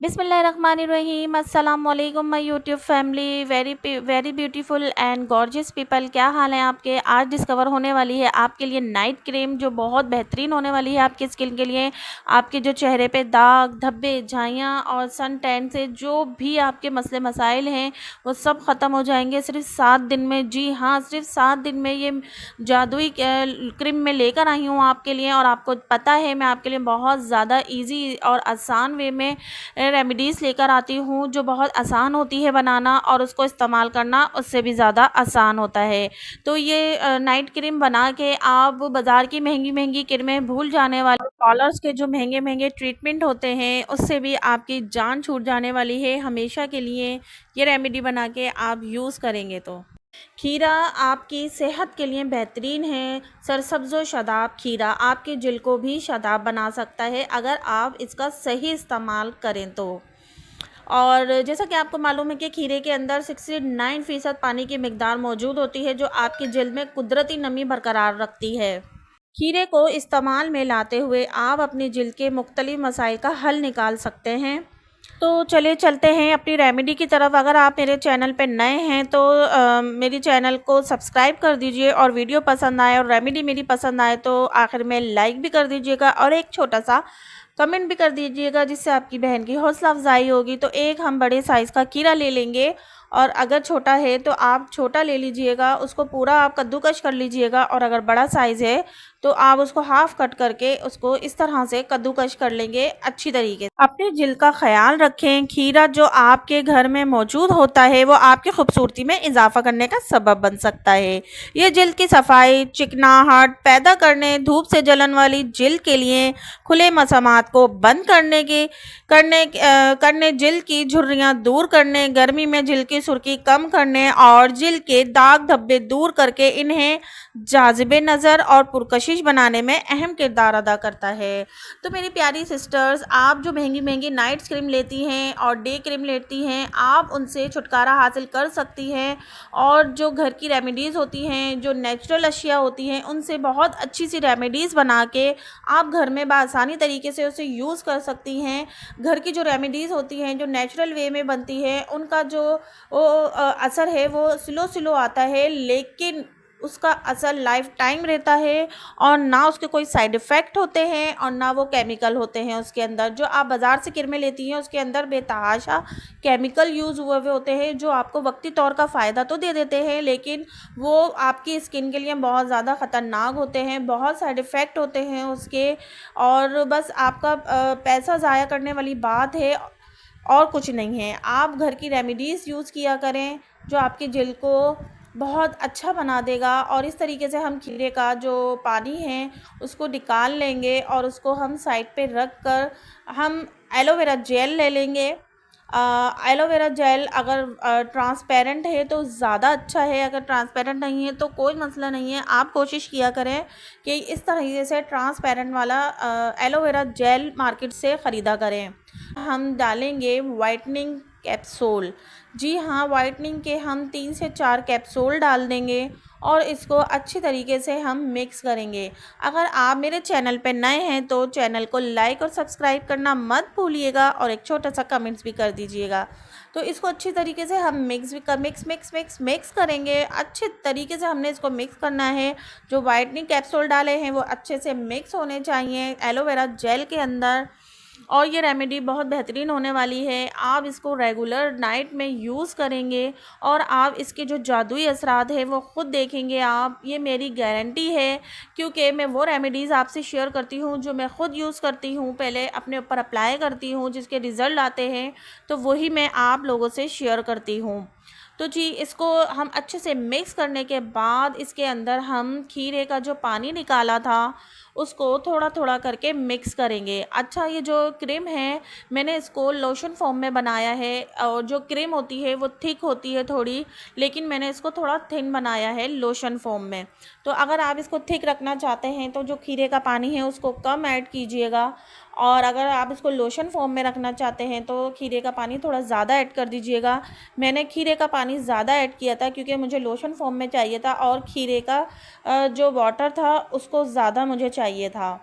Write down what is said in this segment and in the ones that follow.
बिस्मिल्लाहिर्रहमानिर्रहीम अस्सलाम वालेकुम my YouTube family. Very beautiful and gorgeous people, क्या हाल है आपके। आज डिस्कवर होने वाली है आपके लिए नाइट क्रीम जो बहुत बेहतरीन होने वाली है आपकी स्किन के लिए। आपके जो चेहरे पे दाग धब्बे झाइयाँ और सन टैन से जो भी आपके मसले मसाइल हैं वो सब ख़त्म हो जाएंगे सिर्फ 7 दिन में। जी हाँ, सिर्फ 7 दिन में ये जादुई क्रीम मैं लेकर आई हूँ आपके लिए। और आपको पता है मैं आपके लिए बहुत ज़्यादा ईजी और आसान वे में रेमेडीज़ लेकर आती हूँ जो बहुत आसान होती है बनाना और उसको इस्तेमाल करना उससे भी ज़्यादा आसान होता है। तो ये नाइट क्रीम बना के आप बाज़ार की महंगी महंगी क्रीमें भूल जाने वाले, डॉलर्स के जो महंगे महंगे ट्रीटमेंट होते हैं उससे भी आपकी जान छूट जाने वाली है हमेशा के लिए। ये रेमेडी बना के आप यूज़ करेंगे तो खीरा आपकी सेहत के लिए बेहतरीन है। सरसब्ज़ व शादाब खीरा आपके जिल को भी शादाब बना सकता है अगर आप इसका सही इस्तेमाल करें तो। और जैसा कि आपको मालूम है कि खीरे के अंदर 69% पानी की मिकदार मौजूद होती है जो आपकी जिल्द में कुदरती नमी बरकरार रखती है। खीरे को इस्तेमाल में लाते हुए आप अपनी जिल्द के मुख्तलिफ मसाइल का हल निकाल सकते हैं। तो चलिए चलते हैं अपनी रेमेडी की तरफ। अगर आप मेरे चैनल पे नए हैं तो मेरी चैनल को सब्सक्राइब कर दीजिए और वीडियो पसंद आए और रेमेडी मेरी पसंद आए तो आखिर में लाइक भी कर दीजिएगा और एक छोटा सा कमेंट भी कर दीजिएगा जिससे आपकी बहन की हौसला अफजाई होगी। तो एक हम बड़े साइज़ का खीरा ले लेंगे और अगर छोटा है तो आप छोटा ले लीजिएगा, उसको पूरा आप कद्दूकश कर लीजिएगा। और अगर बड़ा साइज़ है तो आप उसको हाफ़ कट करके उसको इस तरह से कद्दूकश कर लेंगे अच्छी तरीके से। अपने जिल्द का ख्याल रखें। खीरा जो आपके घर में मौजूद होता है वो आपकी खूबसूरती में इजाफा करने का सबब बन सकता है। ये जिल्द की सफाई चिकनाहट पैदा करने, धूप से जलन वाली जिल्द के लिए, खुले मसामात को बंद करने, जिल्द की झुर्रियाँ दूर करने, गर्मी में जिल्द की सुर्खी कम करने और जिल्द के दाग धब्बे दूर करके इन्हें जाज़िबे नज़र और पुरकशिश बनाने में अहम किरदार अदा करता है। तो मेरी प्यारी सिस्टर्स, आप जो महंगी महंगी नाइट क्रीम लेती हैं और डे क्रीम लेती हैं आप उनसे छुटकारा हासिल कर सकती हैं। और जो घर की रेमेडीज़ होती हैं, जो नेचुरल अशिया होती हैं, उनसे बहुत अच्छी सी रेमेडीज़ बना के आप घर में बआसानी तरीके से उसे यूज़ कर सकती हैं। घर की जो रेमेडीज़ होती हैं जो नेचुरल वे में बनती है उनका जो असर है वो स्लो स्लो आता है लेकिन उसका असर लाइफ टाइम रहता है। और ना उसके कोई साइड इफ़ेक्ट होते हैं और ना वो केमिकल होते हैं उसके अंदर। जो आप बाज़ार से क्रीमें लेती हैं उसके अंदर बेतहाशा केमिकल यूज़ हुए हुए होते हैं जो आपको वक्ती तौर का फ़ायदा तो दे देते हैं लेकिन वो आपकी स्किन के लिए बहुत ज़्यादा ख़तरनाक होते हैं, बहुत साइड इफ़ेक्ट होते हैं उसके। और बस आपका पैसा ज़ाया करने वाली बात है और कुछ नहीं है। आप घर की रेमेडीज़ यूज़ किया करें जो आपकी जिल्द को बहुत अच्छा बना देगा। और इस तरीके से हम खीरे का जो पानी है उसको निकाल लेंगे और उसको हम साइड पे रख कर हम एलोवेरा जेल ले लेंगे। एलोवेरा जेल अगर ट्रांसपेरेंट है तो ज़्यादा अच्छा है, अगर ट्रांसपेरेंट नहीं है तो कोई मसला नहीं है। आप कोशिश किया करें कि इस तरीके से ट्रांसपेरेंट वाला एलोवेरा जेल मार्केट से ख़रीदा करें। हम डालेंगे वाइटनिंग कैप्सूल। जी हाँ, वाइटनिंग के हम 3 से 4 कैप्सूल डाल देंगे और इसको अच्छी तरीके से हम मिक्स करेंगे। अगर आप मेरे चैनल पे नए हैं तो चैनल को लाइक और सब्सक्राइब करना मत भूलिएगा और एक छोटा सा कमेंट्स भी कर दीजिएगा। तो इसको अच्छी तरीके से हम मिक्स करेंगे। अच्छे तरीके से हमने इसको मिक्स करना है। जो वाइटनिंग कैप्सूल डाले हैं वो अच्छे से मिक्स होने चाहिए एलोवेरा जेल के अंदर। और ये रेमेडी बहुत बेहतरीन होने वाली है। आप इसको रेगुलर नाइट में यूज़ करेंगे और आप इसके जो जादुई असरात हैं वो ख़ुद देखेंगे आप। ये मेरी गारंटी है क्योंकि मैं वो रेमेडीज़ आपसे शेयर करती हूँ जो मैं ख़ुद यूज़ करती हूँ, पहले अपने ऊपर अप्लाई करती हूँ, जिसके रिज़ल्ट आते हैं तो वही मैं आप लोगों से शेयर करती हूँ। तो जी इसको हम अच्छे से मिक्स करने के बाद इसके अंदर हम खीरे का जो पानी निकाला था उसको थोड़ा थोड़ा करके मिक्स करेंगे। अच्छा, ये जो क्रीम है मैंने इसको लोशन फॉर्म में बनाया है और जो क्रीम होती है वो थिक होती है थोड़ी, लेकिन मैंने इसको थोड़ा थिन बनाया है लोशन फॉर्म में। तो अगर आप इसको थिक रखना चाहते हैं तो जो खीरे का पानी है उसको कम ऐड कीजिएगा और अगर आप इसको लोशन फॉर्म में रखना चाहते हैं तो खीरे का पानी थोड़ा ज़्यादा ऐड कर दीजिएगा। मैंने खीरे का पानी ज़्यादा ऐड किया था क्योंकि मुझे लोशन फॉर्म में चाहिए था और खीरे का जो वाटर था उसको ज़्यादा मुझे चाहिए था।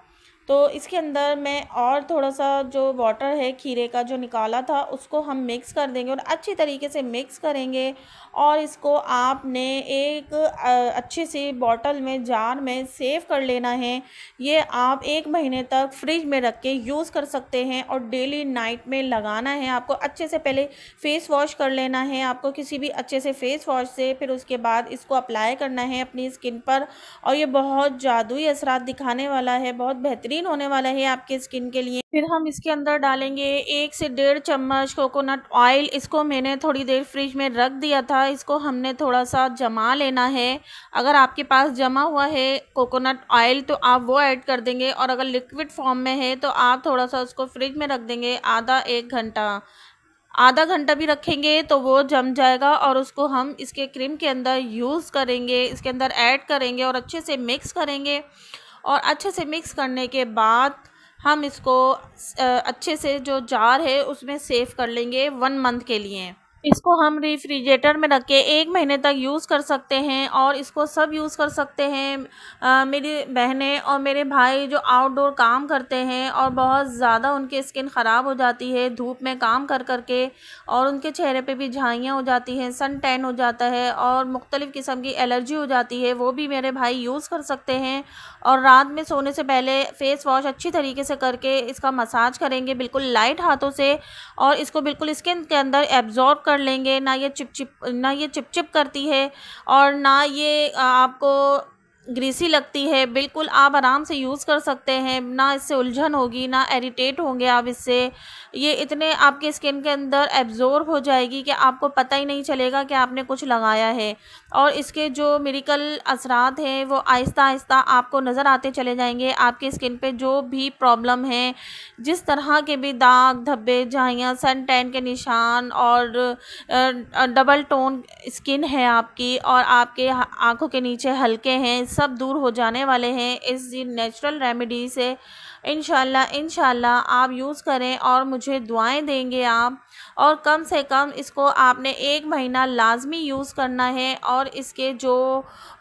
तो इसके अंदर मैं और थोड़ा-सा जो वाटर है खीरे का जो निकाला था उसको हम मिक्स कर देंगे और अच्छी तरीके से मिक्स करेंगे और इसको आपने एक अच्छी सी बॉटल में, जार में सेव कर लेना है। ये आप 1 महीने तक फ्रिज में रख के यूज़ कर सकते हैं और डेली नाइट में लगाना है। आपको अच्छे से पहले फेस वॉश कर लेना है, आपको किसी भी अच्छे से फेस वॉश से, फिर उसके बाद इसको अप्लाई करना है अपनी स्किन पर और ये बहुत जादुई असरात दिखाने वाला है, बहुत बेहतरीन होने वाला है आपके स्किन के लिए। फिर हम इसके अंदर डालेंगे 1 से डेढ़ चम्मच कोकोनट ऑयल। इसको मैंने थोड़ी देर फ्रिज में रख दिया था, इसको हमने थोड़ा-सा जमा लेना है। अगर आपके पास जमा हुआ है कोकोनट ऑयल तो आप वो ऐड कर देंगे और अगर लिक्विड फॉर्म में है तो आप थोड़ा-सा उसको फ्रिज में रख देंगे आधा 1 घंटा। आधा घंटा भी रखेंगे तो वो जम जाएगा और उसको हम इसके क्रीम के अंदर यूज़ करेंगे, इसके अंदर ऐड करेंगे और अच्छे से मिक्स करेंगे और अच्छे से मिक्स करने के बाद हम इसको अच्छे से जो जार है उसमें सेव कर लेंगे 1 मंथ के लिए। इसको हम रेफ्रिजरेटर में रख के 1 महीने तक यूज़ कर सकते हैं और इसको सब यूज़ कर सकते हैं। मेरी बहनें और मेरे भाई जो आउटडोर काम करते हैं और बहुत ज़्यादा उनकी स्किन ख़राब हो जाती है धूप में काम कर कर के और उनके चेहरे पे भी झाइयाँ हो जाती हैं, सन टैन हो जाता है और मुख्तलिफ़ किस्म की एलर्जी हो जाती है, वो भी मेरे भाई यूज़ कर सकते हैं। और रात में सोने से पहले फ़ेस वॉश अच्छी तरीके से करके इसका मसाज करेंगे बिल्कुल लाइट हाथों से और इसको बिल्कुल स्किन के अंदर एब्ज़ॉर्ब कर लेंगे। ना ये चिपचिप करती है और ना ये आपको ग्रीसी लगती है। बिल्कुल आप आराम से यूज़ कर सकते हैं, ना इससे उलझन होगी, ना इरिटेट होंगे आप इससे। ये इतने आपके स्किन के अंदर एब्ज़ॉर्ब हो जाएगी कि आपको पता ही नहीं चलेगा कि आपने कुछ लगाया है और इसके जो मिरेकल असरात हैं वो आहिस्ता-आहिस्ता आपको नज़र आते चले जाएँगे। आपकी स्किन पे जो भी प्रॉब्लम है, जिस तरह के भी दाग, धब्बे, झाइयाँ, सन टैन के निशान और डबल टोन स्किन है आपकी और आपके आँखों के नीचे हल्के हैं, सब दूर हो जाने वाले हैं इस नेचुरल रेमेडी से। इंशाल्लाह आप यूज़ करें और मुझे दुआएं देंगे आप और कम से कम इसको आपने 1 महीना लाज़मी यूज़ करना है और इसके जो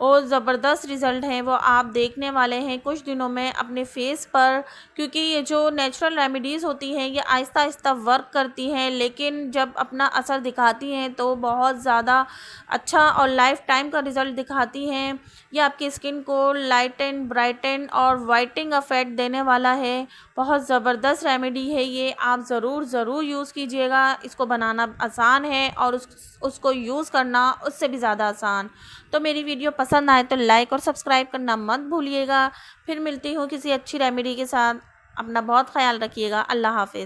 वो ज़बरदस्त रिज़ल्ट हैं वो आप देखने वाले हैं कुछ दिनों में अपने फेस पर, क्योंकि ये जो नेचुरल रेमेडीज़ होती हैं ये आहिस्ता-आहिस्ता वर्क करती हैं लेकिन जब अपना असर दिखाती हैं तो बहुत ज़्यादा अच्छा और लाइफ़ टाइम का रिज़ल्ट दिखाती हैं। ये आपकी स्किन को लाइटन, ब्राइटन और वाइटनिंग इफ़ेक्ट देने वाला है। बहुत ज़बरदस्त रेमेडी है ये, आप ज़रूर यूज़ कीजिएगा। इसको बनाना आसान है और उसको यूज़ करना उससे भी ज़्यादा आसान। तो मेरी वीडियो पसंद आए तो लाइक और सब्सक्राइब करना मत भूलिएगा। फिर मिलती हूँ किसी अच्छी रेमेडी के साथ। अपना बहुत ख़याल रखिएगा। अल्लाह हाफ़िज़।